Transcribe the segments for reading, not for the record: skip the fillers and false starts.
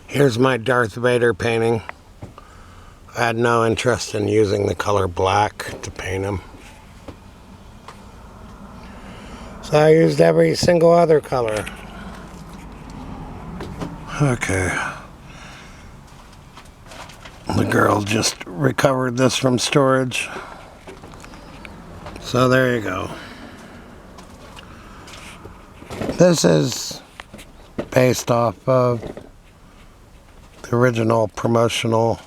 Here's my Darth Vader painting. I had no interest in using the color black to paint him, so I used every single other color. Okay. The girl just recovered this from storage. So there you go. This is based off of the original promotional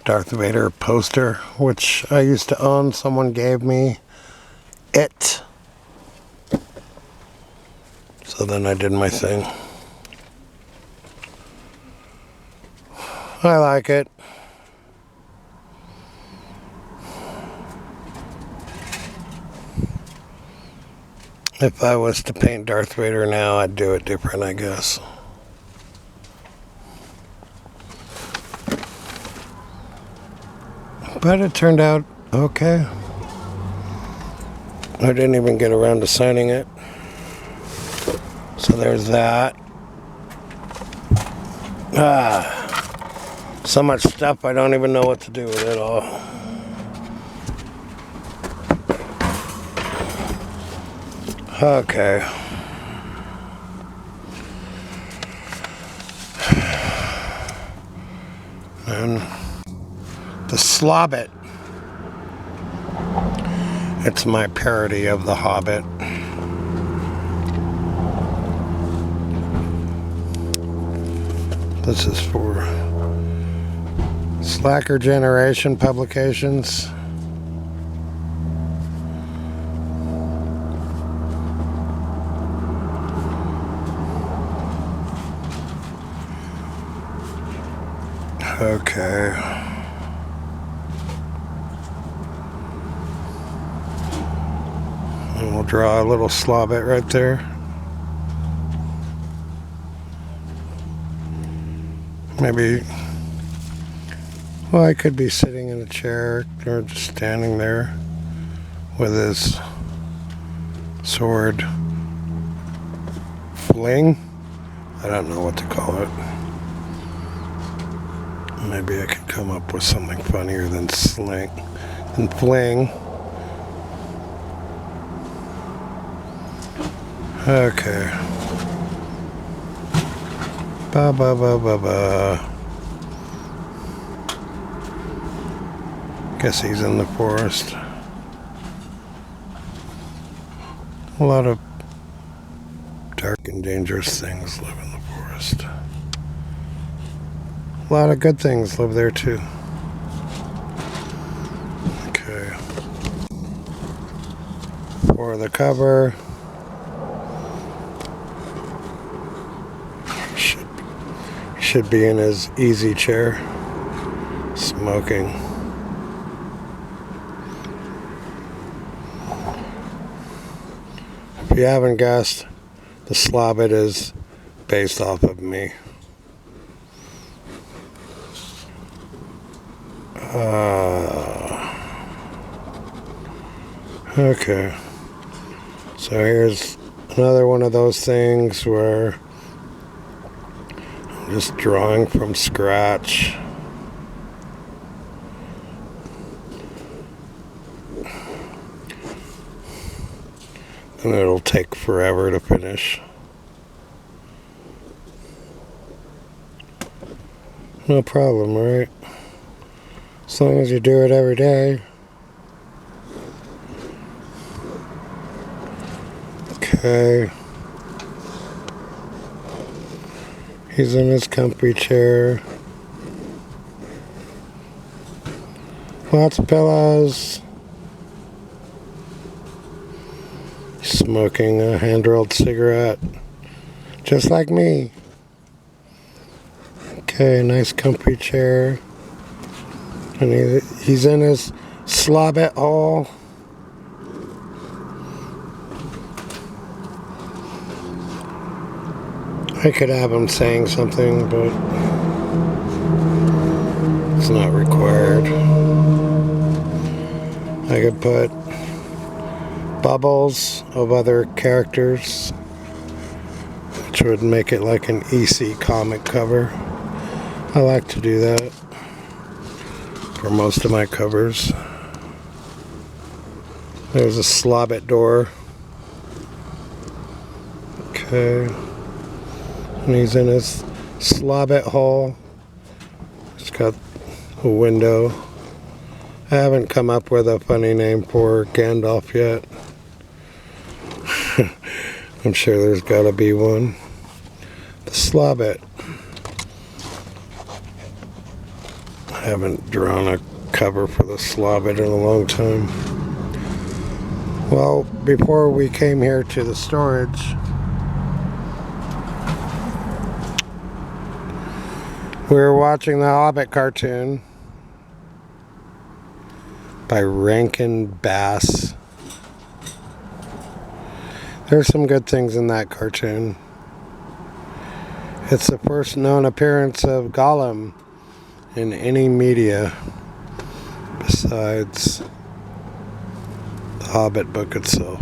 Darth Vader poster, which I used to own. Someone gave me it. So then I did my thing. I like it. If I was to paint Darth Vader now, I'd do it different, I guess. But it turned out okay. I didn't even get around to signing it. So there's that. So much stuff, I don't even know what to do with it all. Okay. And the Slobbit. It's my parody of The Hobbit. This is for Slacker Generation Publications. Okay. And we'll draw a little Slobbit right there. Maybe, well, I could be sitting in a chair or just standing there with his sword fling. I don't know what to call it. Maybe I could come up with something funnier than fling. Okay. Ba ba ba ba ba. Guess he's in the forest. A lot of dark and dangerous things live in the forest. A lot of good things live there too. Okay. For the cover, should be in his easy chair, smoking. If you haven't guessed, the Slobbit is based off of me. Okay, so here's another one of those things where I'm just drawing from scratch. And it'll take forever to finish. No problem, right? As long as you do it every day. Okay. He's in his comfy chair. Lots of pillows. Smoking a hand-rolled cigarette. Just like me. Okay, nice comfy chair. And he's in his Slobbit hole. I could have him saying something, but it's not required. I could put bubbles of other characters, which would make it like an EC comic cover. I like to do that for most of my covers. There's a Slobbit door. Okay. And he's in his Slobbit hole. It's got a window. I haven't come up with a funny name for Gandalf yet. I'm sure there's got to be one. The Slobbit. I haven't drawn a cover for the Slobbit in a long time. Well, before we came here to the storage, we were watching the Hobbit cartoon by Rankin Bass. There's some good things in that cartoon. It's the first known appearance of Gollum in any media besides the Hobbit book itself.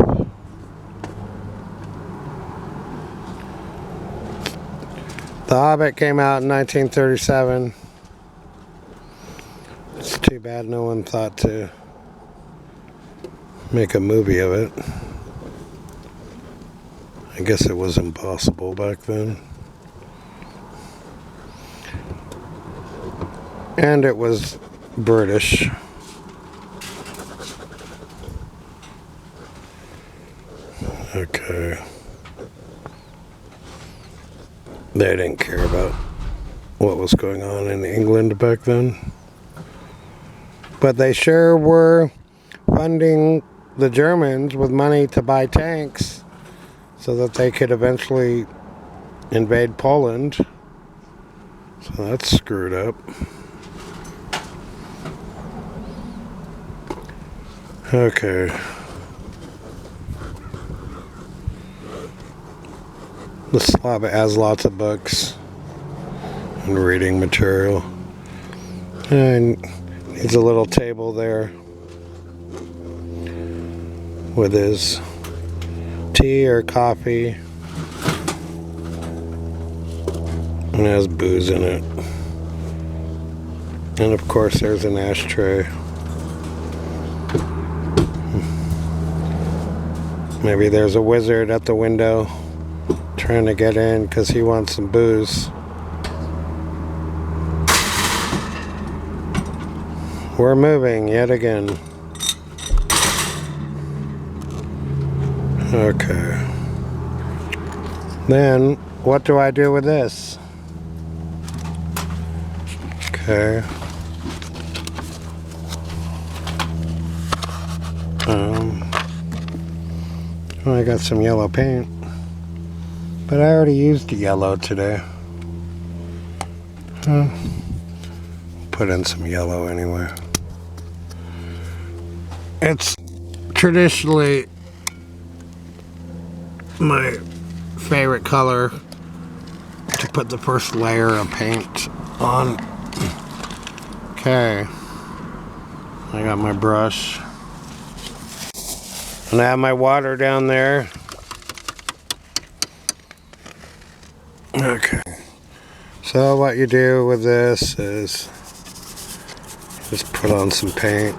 The Hobbit came out in 1937. It's too bad no one thought to make a movie of it. I guess it was impossible back then. And it was British. Okay. They didn't care about what was going on in England back then. But they sure were funding the Germans with money to buy tanks so that they could eventually invade Poland. So that's screwed up. Okay. The Slobbit has lots of books and reading material. And needs a little table there with his tea or coffee. And it has booze in it. And of course there's an ashtray. Maybe there's a wizard at the window trying to get in because he wants some booze. We're moving yet again. Okay. Then, what do I do with this? Okay. Well, I got some yellow paint. But I already used yellow today. Put in some yellow anyway. It's traditionally my favorite color to put the first layer of paint on. Okay. I got my brush. And I have my water down there. Okay. So what you do with this is just put on some paint.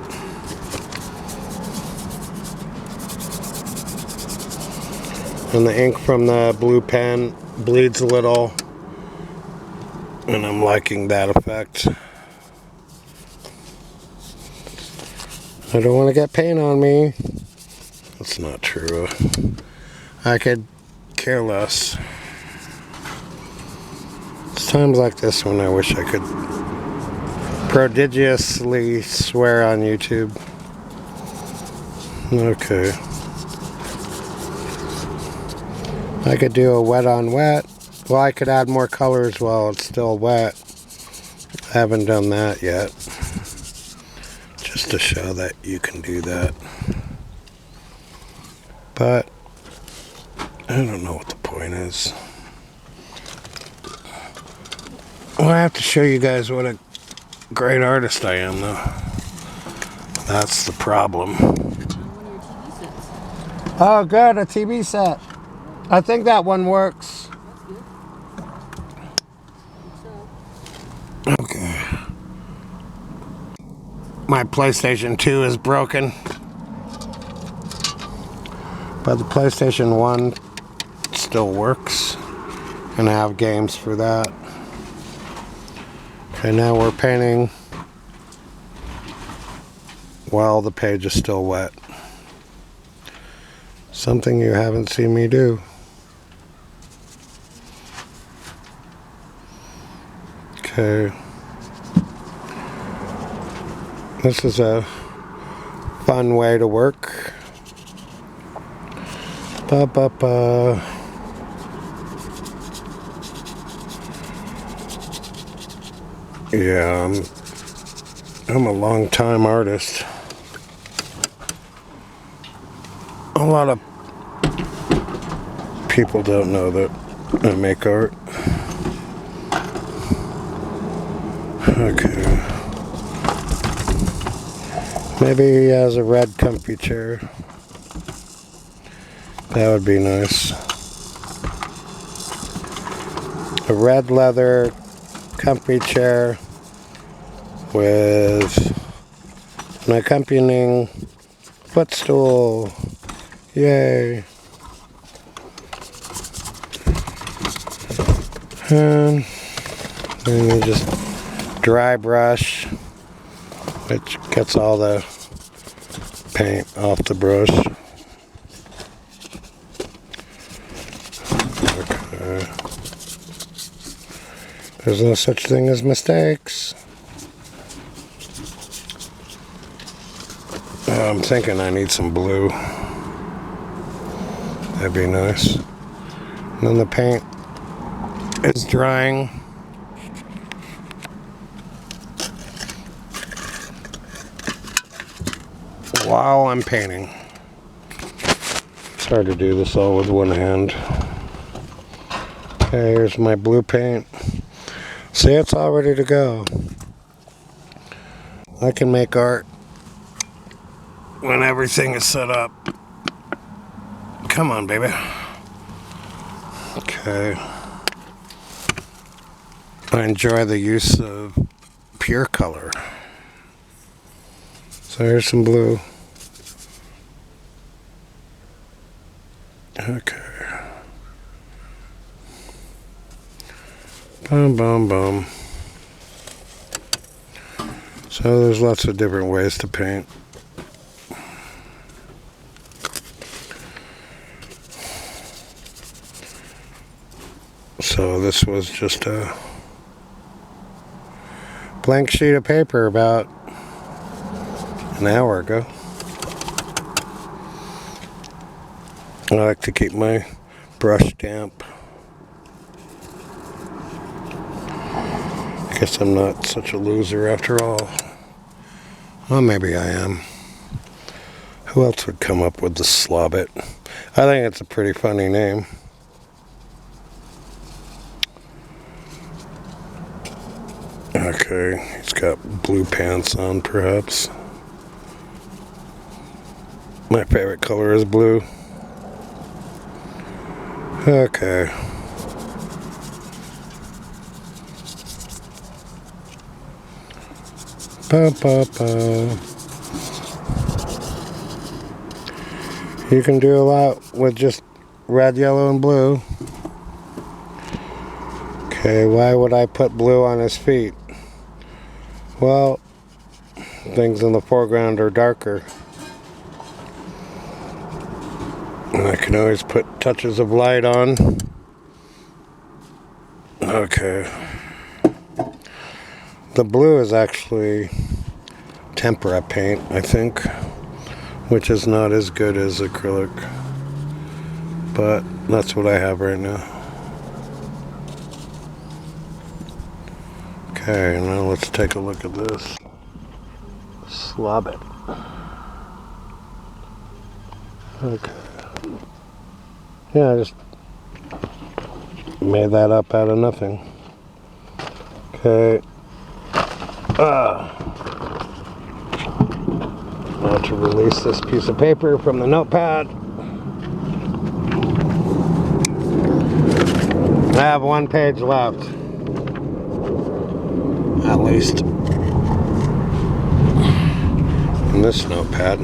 And the ink from the blue pen bleeds a little. And I'm liking that effect. I don't want to get paint on me. That's not true. I could care less. It's times like this when I wish I could prodigiously swear on YouTube. Okay. I could do a wet on wet. Well, I could add more colors while it's still wet. I haven't done that yet. Just to show that you can do that. But I don't know what the point is. Well, I have to show you guys what a great artist I am, though. That's the problem. Oh, good, a TV set. I think that one works. Okay. My PlayStation 2 is broken, but the PlayStation 1 still works, and I have games for that. Okay, now we're painting while the page is still wet. Something you haven't seen me do. Okay. This is a fun way to work. Yeah, I'm a long-time artist. A lot of people don't know that I make art. Okay. Maybe he has a red comfy chair. That would be nice. A red leather comfy chair with an accompanying footstool. Yay. And then you just dry brush, which gets all the paint off the brush. Okay. There's no such thing as mistakes. I'm thinking I need some blue. That'd be nice. And then the paint is drying. While I'm painting. It's hard to do this all with one hand. Okay, here's my blue paint. See, it's all ready to go. I can make art when everything is set up. Come on, baby. Okay. I enjoy the use of pure color. So here's some blue. Okay. Boom, boom, boom. So there's lots of different ways to paint. So this was just a blank sheet of paper about an hour ago. I like to keep my brush damp. I guess I'm not such a loser after all. Well, maybe I am. Who else would come up with the Slobbit? I think it's a pretty funny name. Okay, he's got blue pants on, perhaps. My favorite color is blue. Okay. You can do a lot with just red, yellow, and blue. Okay, why would I put blue on his feet? Well, things in the foreground are darker. And I can always put touches of light on. Okay. The blue is actually tempera paint, I think, which is not as good as acrylic. But that's what I have right now. Okay, now let's take a look at this. Slobbit. Okay. Yeah, I just made that up out of nothing. Okay. Now to release this piece of paper from the notepad. I have one page left. least in this notepad.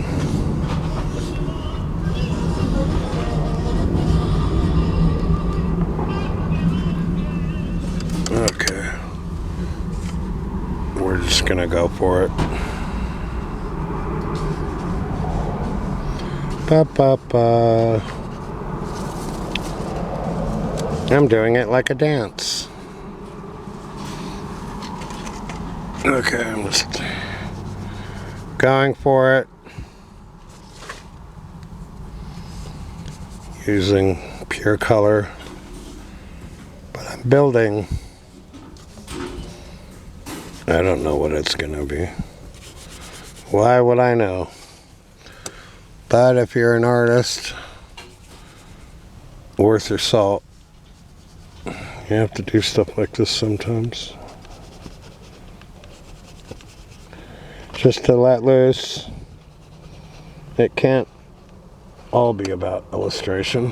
Okay. We're just gonna go for it. Ba-ba-ba. I'm doing it like a dance. Okay, I'm just going for it. Using pure color. But I'm building. I don't know what it's gonna be. Why would I know? But if you're an artist, worth your salt, you have to do stuff like this sometimes. Just to let loose. It can't all be about illustration.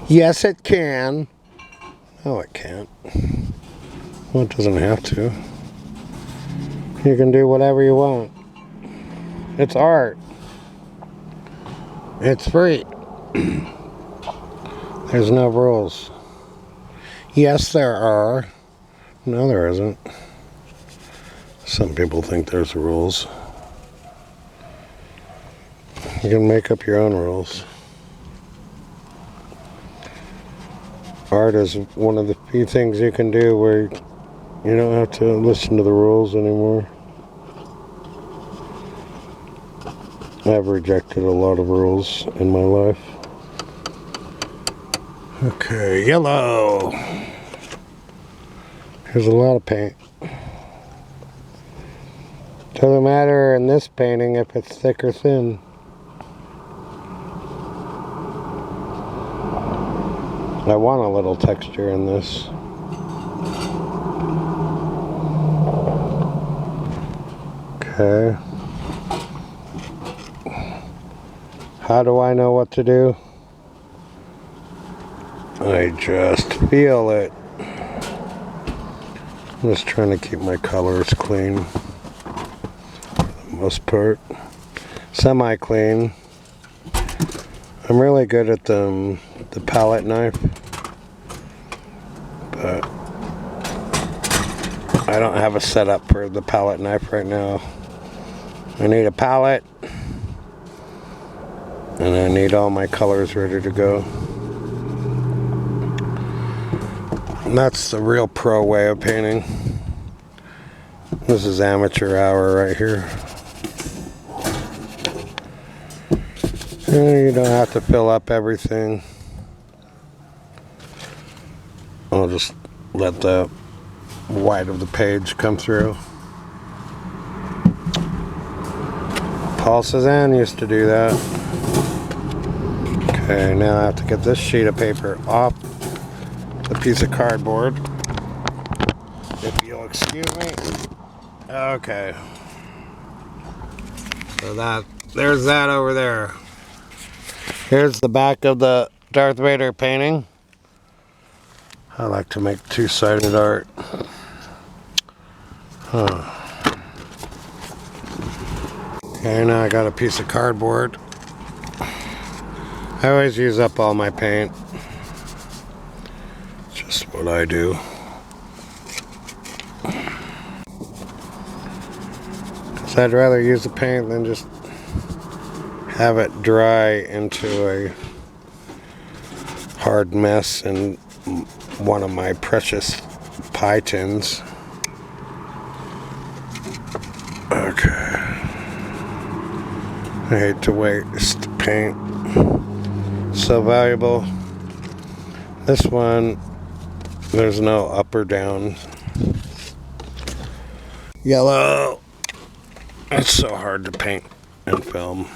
Yes, it can. No, it can't. Well, it doesn't have to. You can do whatever you want. It's art. It's free. There's no rules. Yes, there are. No, there isn't. Some people think there's rules. You can make up your own rules. Art is one of the few things you can do where you don't have to listen to the rules anymore. I've rejected a lot of rules in my life. Okay, yellow. There's a lot of paint. Doesn't matter in this painting if it's thick or thin. I want a little texture in this. Okay. How do I know what to do? I just feel it. I'm just trying to keep my colors clean for the most part. Semi-clean. I'm really good at the palette knife, but I don't have a setup for the palette knife right now. I need a palette, and I need all my colors ready to go. And that's the real pro way of painting. This is amateur hour right here. You don't have to fill up everything. I'll just let the white of the page come through. Paul Cézanne used to do that. Okay, now I have to get this sheet of paper off the piece of cardboard. If you'll excuse me. Okay. So there's that over there. Here's the back of the Darth Vader painting. I like to make two-sided art. Okay, now I got a piece of cardboard. I always use up all my paint. It's just what I do. Because I'd rather use the paint than just have it dry into a hard mess in one of my precious pie tins. Okay. I hate to waste paint. So valuable. This one, there's no up or down. Yellow. It's so hard to paint and film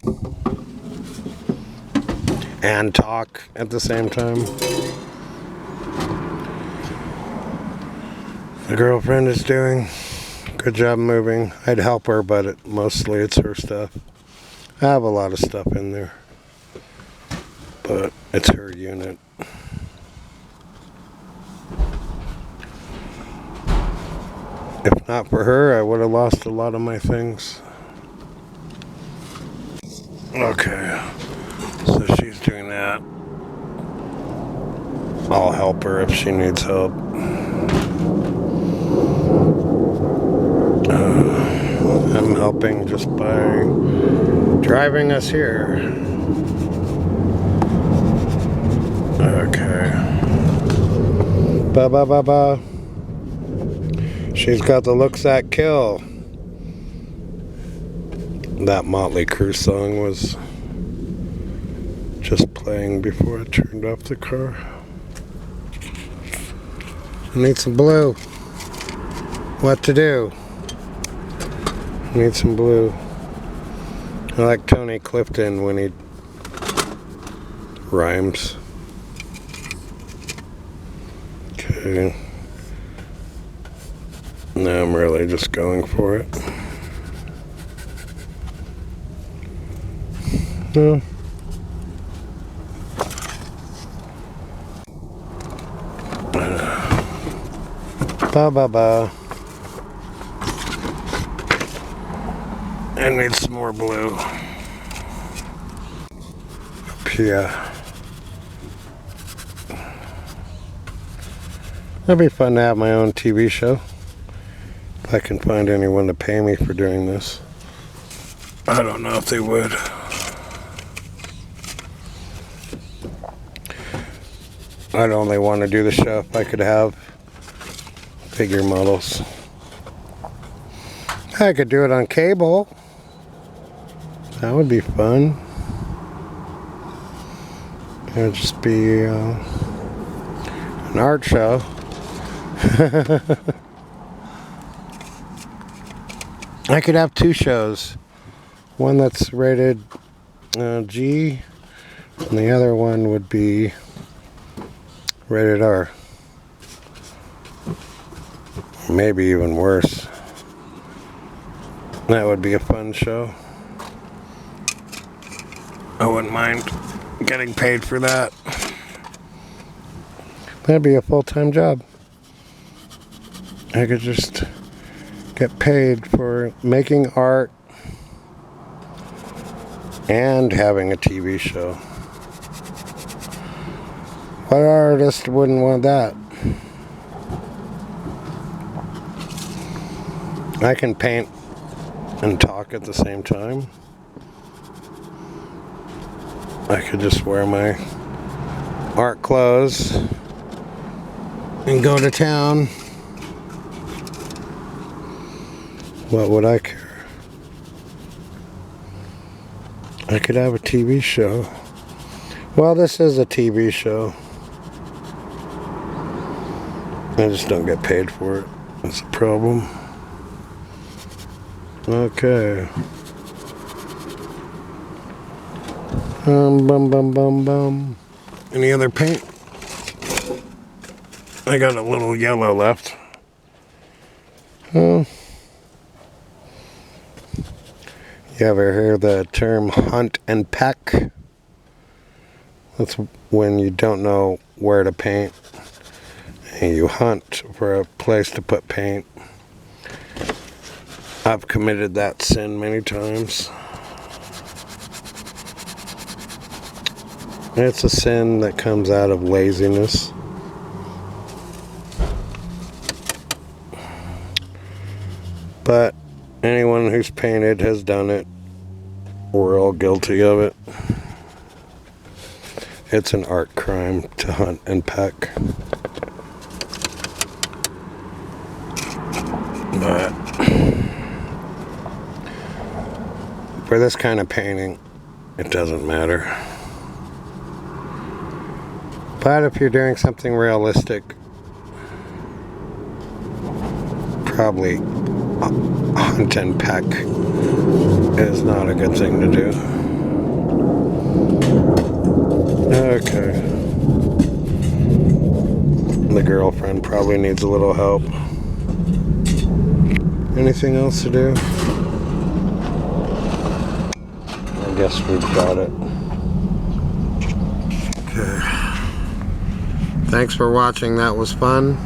and talk at the same time. The girlfriend is doing a good job moving. I'd help her, but mostly it's her stuff. I have a lot of stuff in there, but it's her unit. If not for her, I would have lost a lot of my things. Okay, so she's doing that. I'll help her if she needs help. I'm helping just by driving us here. Okay. Ba. She's got the looks that kill. That Motley Crue song was just playing before I turned off the car. I need some blue. What to do? I need some blue. I like Tony Clifton when he rhymes. Okay. Now I'm really just going for it. No. Ba. I need some more blue. Up here. That'd be fun to have my own TV show. If I can find anyone to pay me for doing this. I don't know if they would. I'd only want to do the show if I could have figure models. I could do it on cable. That would be fun. It would just be an art show. I could have two shows. One that's rated G, and the other one would be rated R. Maybe even worse. That would be a fun show. I wouldn't mind getting paid for that. That'd be a full-time job. I could just get paid for making art and having a TV show. What artist wouldn't want that? I can paint and talk at the same time. I could just wear my art clothes and go to town. What would I care? I could have a TV show. Well, this is a TV show. I just don't get paid for it. That's a problem. Okay. Bum. Any other paint? I got a little yellow left. You ever hear the term hunt and peck? That's when you don't know where to paint and you hunt for a place to put paint. I've committed that sin many times. It's a sin that comes out of laziness. But anyone who's painted has done it. We're all guilty of it. It's an art crime to hunt and peck. But for this kind of painting, it doesn't matter. But if you're doing something realistic, probably hunt and peck is not a good thing to do. Okay. The girlfriend probably needs a little help. Anything else to do? I guess we've got it. Okay. Thanks for watching. That was fun.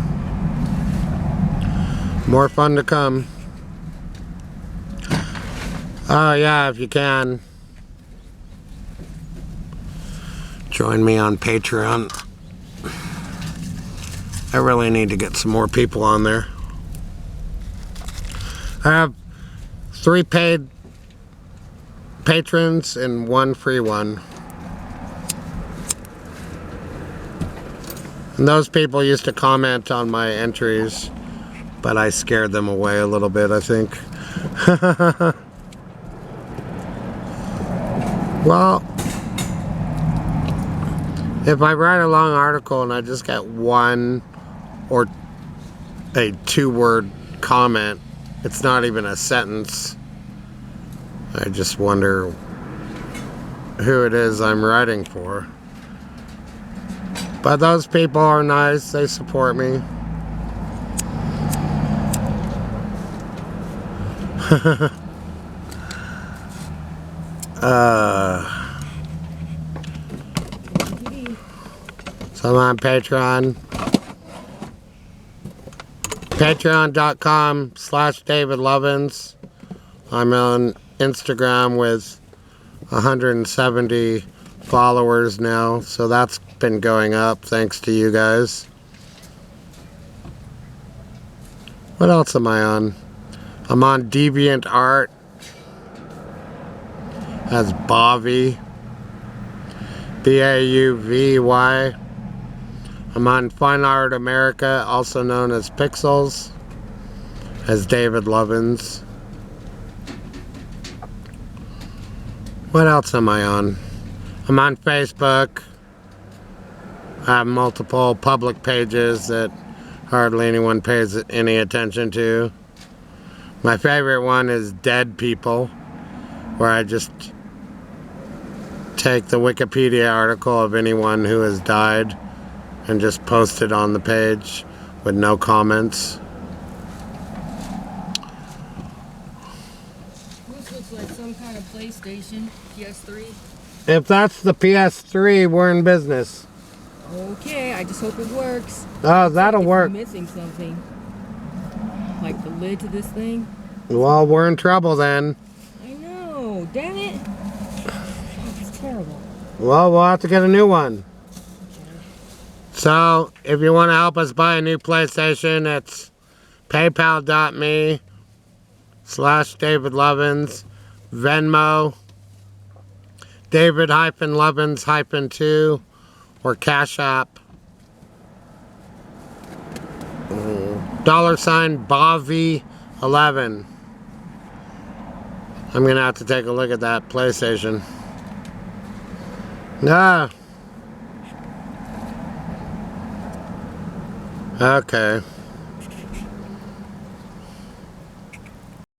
More fun to come. Oh yeah, if you can. Join me on Patreon. I really need to get some more people on there. I have 3 paid patrons and 1 free one. And those people used to comment on my entries, but I scared them away a little bit, I think. Well, if I write a long article and I just get 1 or a 2-word comment, it's not even a sentence. I just wonder who it is I'm writing for. But those people are nice, they support me. So I'm on Patreon. Patreon.com/DavidLovins. I'm on Instagram with 170 followers now, so that's been going up thanks to you guys. What else am I on? I'm on DeviantArt as Bavy, B-A-U-V-Y. I'm on Fine Art America, also known as Pixels, as David Lovins. What else am I on? I'm on Facebook. I have multiple public pages that hardly anyone pays any attention to. My favorite one is Dead People, where I just take the Wikipedia article of anyone who has died and just post it on the page with no comments. This looks like some kind of PlayStation, PS3. If that's the PS3, we're in business. Okay, I just hope it works. Oh, that'll work. I'm missing something. Like the lid to this thing. Well, we're in trouble then. I know, damn it. It's terrible. Well, we'll have to get a new one. So, if you want to help us buy a new PlayStation, it's paypal.me/DavidLovins, Venmo, David-Lovins-2, or Cash App. $Bavy11. I'm gonna have to take a look at that PlayStation. Ah. Okay.